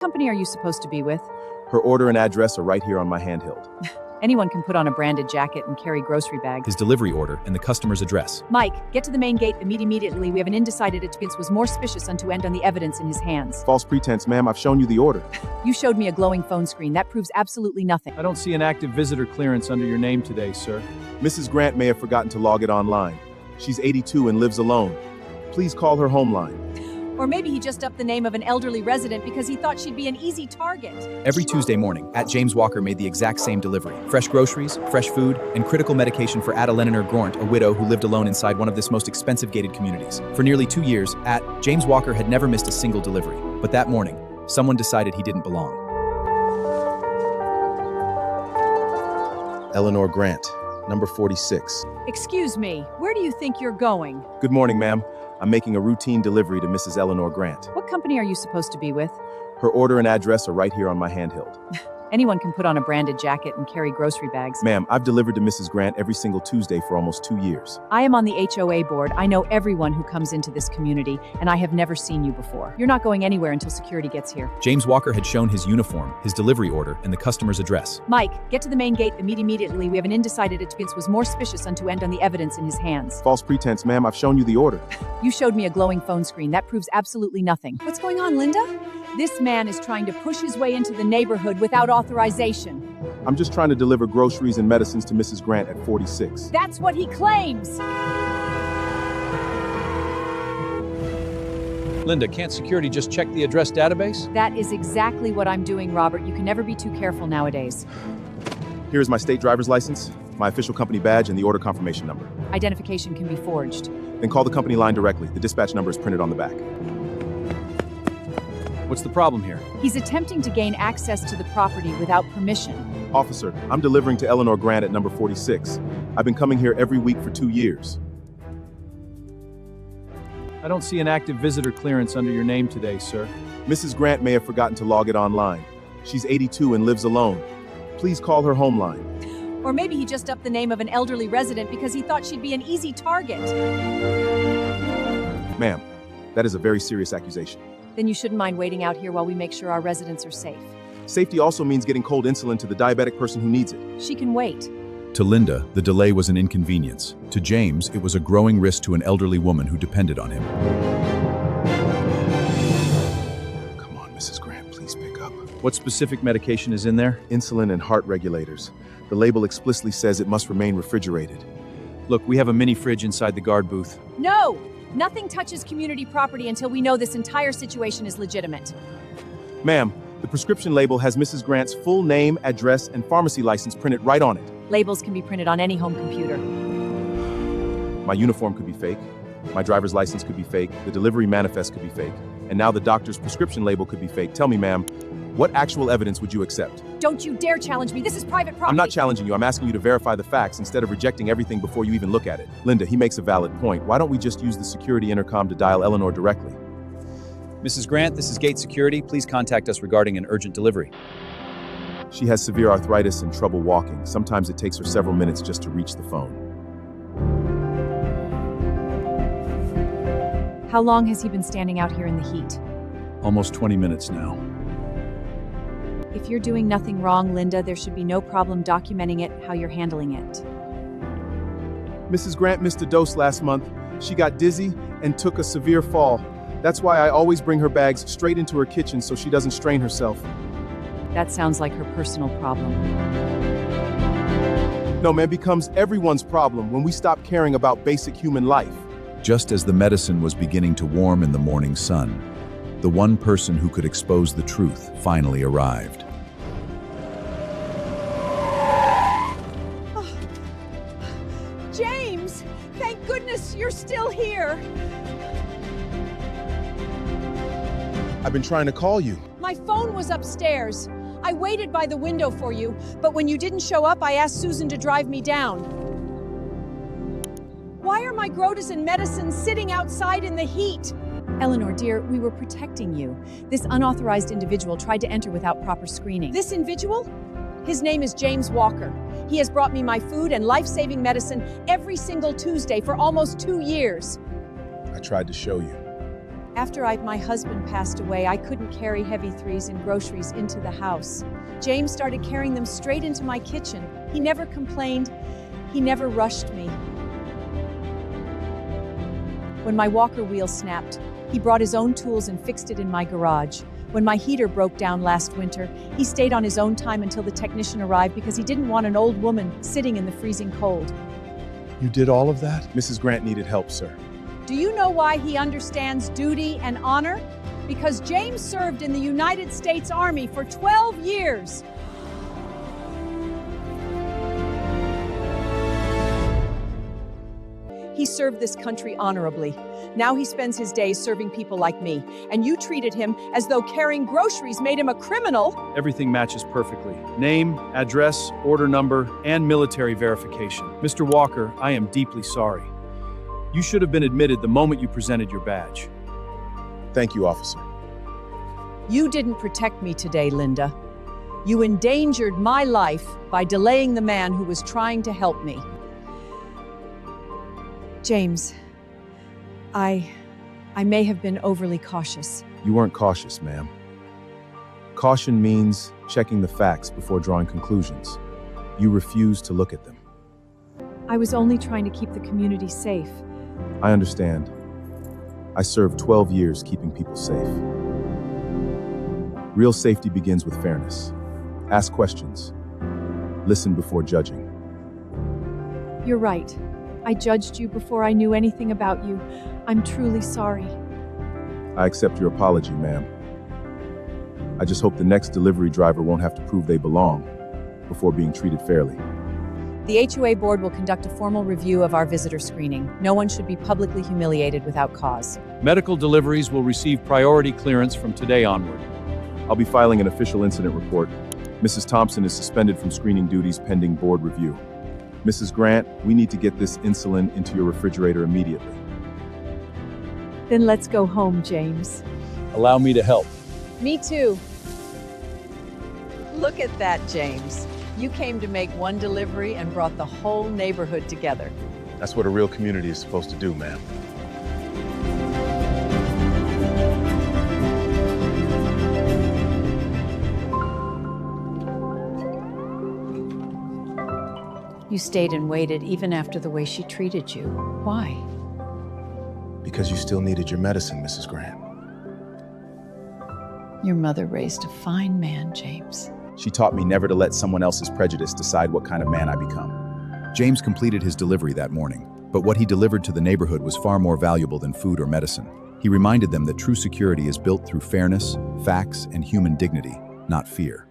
Company are you supposed to be with? Her order and address are right here on my handheld. Anyone can put on a branded jacket and carry grocery bags. His delivery order and the customer's address. Mike, get to the main gate immediately. We have an undecided evidence was more suspicious unto end on the evidence in his hands. False pretense, ma'am. I've shown you the order. You showed me a glowing phone screen. That proves absolutely nothing. I don't see an active visitor clearance under your name today, sir. Mrs. Grant may have forgotten to log it online. She's 82 and lives alone. Please call her home line. Or maybe he just upped the name of an elderly resident because he thought she'd be an easy target. Every Tuesday morning, James Walker made the exact same delivery. Fresh groceries, fresh food, and critical medication for Eleanor Grant, a widow who lived alone inside one of this most expensive gated communities. For nearly 2 years, James Walker had never missed a single delivery. But that morning, someone decided he didn't belong. Eleanor Grant, number 46. Excuse me, where do you think you're going? Good morning, ma'am. I'm making a routine delivery to Mrs. Eleanor Grant. What company are you supposed to be with? Her order and address are right here on my handheld. Anyone can put on a branded jacket and carry grocery bags. Ma'am, I've delivered to Mrs. Grant every single Tuesday for almost 2 years. I am on the HOA board. I know everyone who comes into this community, and I have never seen you before. You're not going anywhere until security gets here. James Walker had shown his uniform, his delivery order, and the customer's address. Mike, get to the main gate immediately. We have an undecided evidence was more suspicious unto end on the evidence in his hands. False pretense, ma'am. I've shown you the order. You showed me a glowing phone screen. That proves absolutely nothing. What's going on, Linda? This man is trying to push his way into the neighborhood without authorization. I'm just trying to deliver groceries and medicines to Mrs. Grant at 46. That's what he claims. Linda, can't security just check the address database? That is exactly what I'm doing, Robert. You can never be too careful nowadays. Here is my state driver's license, my official company badge, and the order confirmation number. Identification can be forged. Then call the company line directly. The dispatch number is printed on the back. What's the problem here? He's attempting to gain access to the property without permission. Officer, I'm delivering to Eleanor Grant at number 46. I've been coming here every week for 2 years. I don't see an active visitor clearance under your name today, sir. Mrs. Grant may have forgotten to log it online. She's 82 and lives alone. Please call her home line. Or maybe he just upped the name of an elderly resident because he thought she'd be an easy target. Ma'am, that is a very serious accusation. Then you shouldn't mind waiting out here while we make sure our residents are safe. Safety also means getting cold insulin to the diabetic person who needs it. She can wait. To Linda, the delay was an inconvenience. To James, it was a growing risk to an elderly woman who depended on him. Come on, Mrs. Grant, please pick up. What specific medication is in there? Insulin and heart regulators. The label explicitly says it must remain refrigerated. Look, we have a mini fridge inside the guard booth. No! Nothing touches community property until we know this entire situation is legitimate. Ma'am, the prescription label has Mrs. Grant's full name, address, and pharmacy license printed right on it. Labels can be printed on any home computer. My uniform could be fake. My driver's license could be fake. The delivery manifest could be fake. And now the doctor's prescription label could be fake. Tell me, ma'am, what actual evidence would you accept? Don't you dare challenge me. This is private property. I'm not challenging you. I'm asking you to verify the facts instead of rejecting everything before you even look at it. Linda, he makes a valid point. Why don't we just use the security intercom to dial Eleanor directly? Mrs. Grant, this is Gate Security. Please contact us regarding an urgent delivery. She has severe arthritis and trouble walking. Sometimes it takes her several minutes just to reach the phone. How long has he been standing out here in the heat? Almost 20 minutes now. If you're doing nothing wrong, Linda, there should be no problem documenting it, how you're handling it. Mrs. Grant missed a dose last month. She got dizzy and took a severe fall. That's why I always bring her bags straight into her kitchen so she doesn't strain herself. That sounds like her personal problem. No, man, becomes everyone's problem when we stop caring about basic human life. Just as the medicine was beginning to warm in the morning sun, the one person who could expose the truth finally arrived. Oh. James! Thank goodness you're still here! I've been trying to call you. My phone was upstairs. I waited by the window for you, but when you didn't show up, I asked Susan to drive me down. Why are my grotas and medicines sitting outside in the heat? Eleanor, dear, we were protecting you. This unauthorized individual tried to enter without proper screening. This individual? His name is James Walker. He has brought me my food and life-saving medicine every single Tuesday for almost 2 years. I tried to show you. After my husband passed away, I couldn't carry heavy threes and groceries into the house. James started carrying them straight into my kitchen. He never complained. He never rushed me. When my walker wheel snapped, he brought his own tools and fixed it in my garage. When my heater broke down last winter, he stayed on his own time until the technician arrived because he didn't want an old woman sitting in the freezing cold. You did all of that? Mrs. Grant needed help, sir. Do you know why he understands duty and honor? Because James served in the United States Army for 12 years. He served this country honorably. Now he spends his days serving people like me, and you treated him as though carrying groceries made him a criminal. Everything matches perfectly. Name, address, order number, and military verification. Mr. Walker, I am deeply sorry. You should have been admitted the moment you presented your badge. Thank you, officer. You didn't protect me today, Linda. You endangered my life by delaying the man who was trying to help me. James, I may have been overly cautious. You weren't cautious, ma'am. Caution means checking the facts before drawing conclusions. You refused to look at them. I was only trying to keep the community safe. I understand. I served 12 years keeping people safe. Real safety begins with fairness. Ask questions. Listen before judging. You're right. I judged you before I knew anything about you. I'm truly sorry. I accept your apology, ma'am. I just hope the next delivery driver won't have to prove they belong before being treated fairly. The HOA board will conduct a formal review of our visitor screening. No one should be publicly humiliated without cause. Medical deliveries will receive priority clearance from today onward. I'll be filing an official incident report. Mrs. Thompson is suspended from screening duties pending board review. Mrs. Grant, we need to get this insulin into your refrigerator immediately. Then let's go home, James. Allow me to help. Me too. Look at that, James. You came to make one delivery and brought the whole neighborhood together. That's what a real community is supposed to do, ma'am. You stayed and waited even after the way she treated you. Why? Because you still needed your medicine, Mrs. Grant. Your mother raised a fine man, James. She taught me never to let someone else's prejudice decide what kind of man I become. James completed his delivery that morning, but what he delivered to the neighborhood was far more valuable than food or medicine. He reminded them that true security is built through fairness, facts, and human dignity, not fear.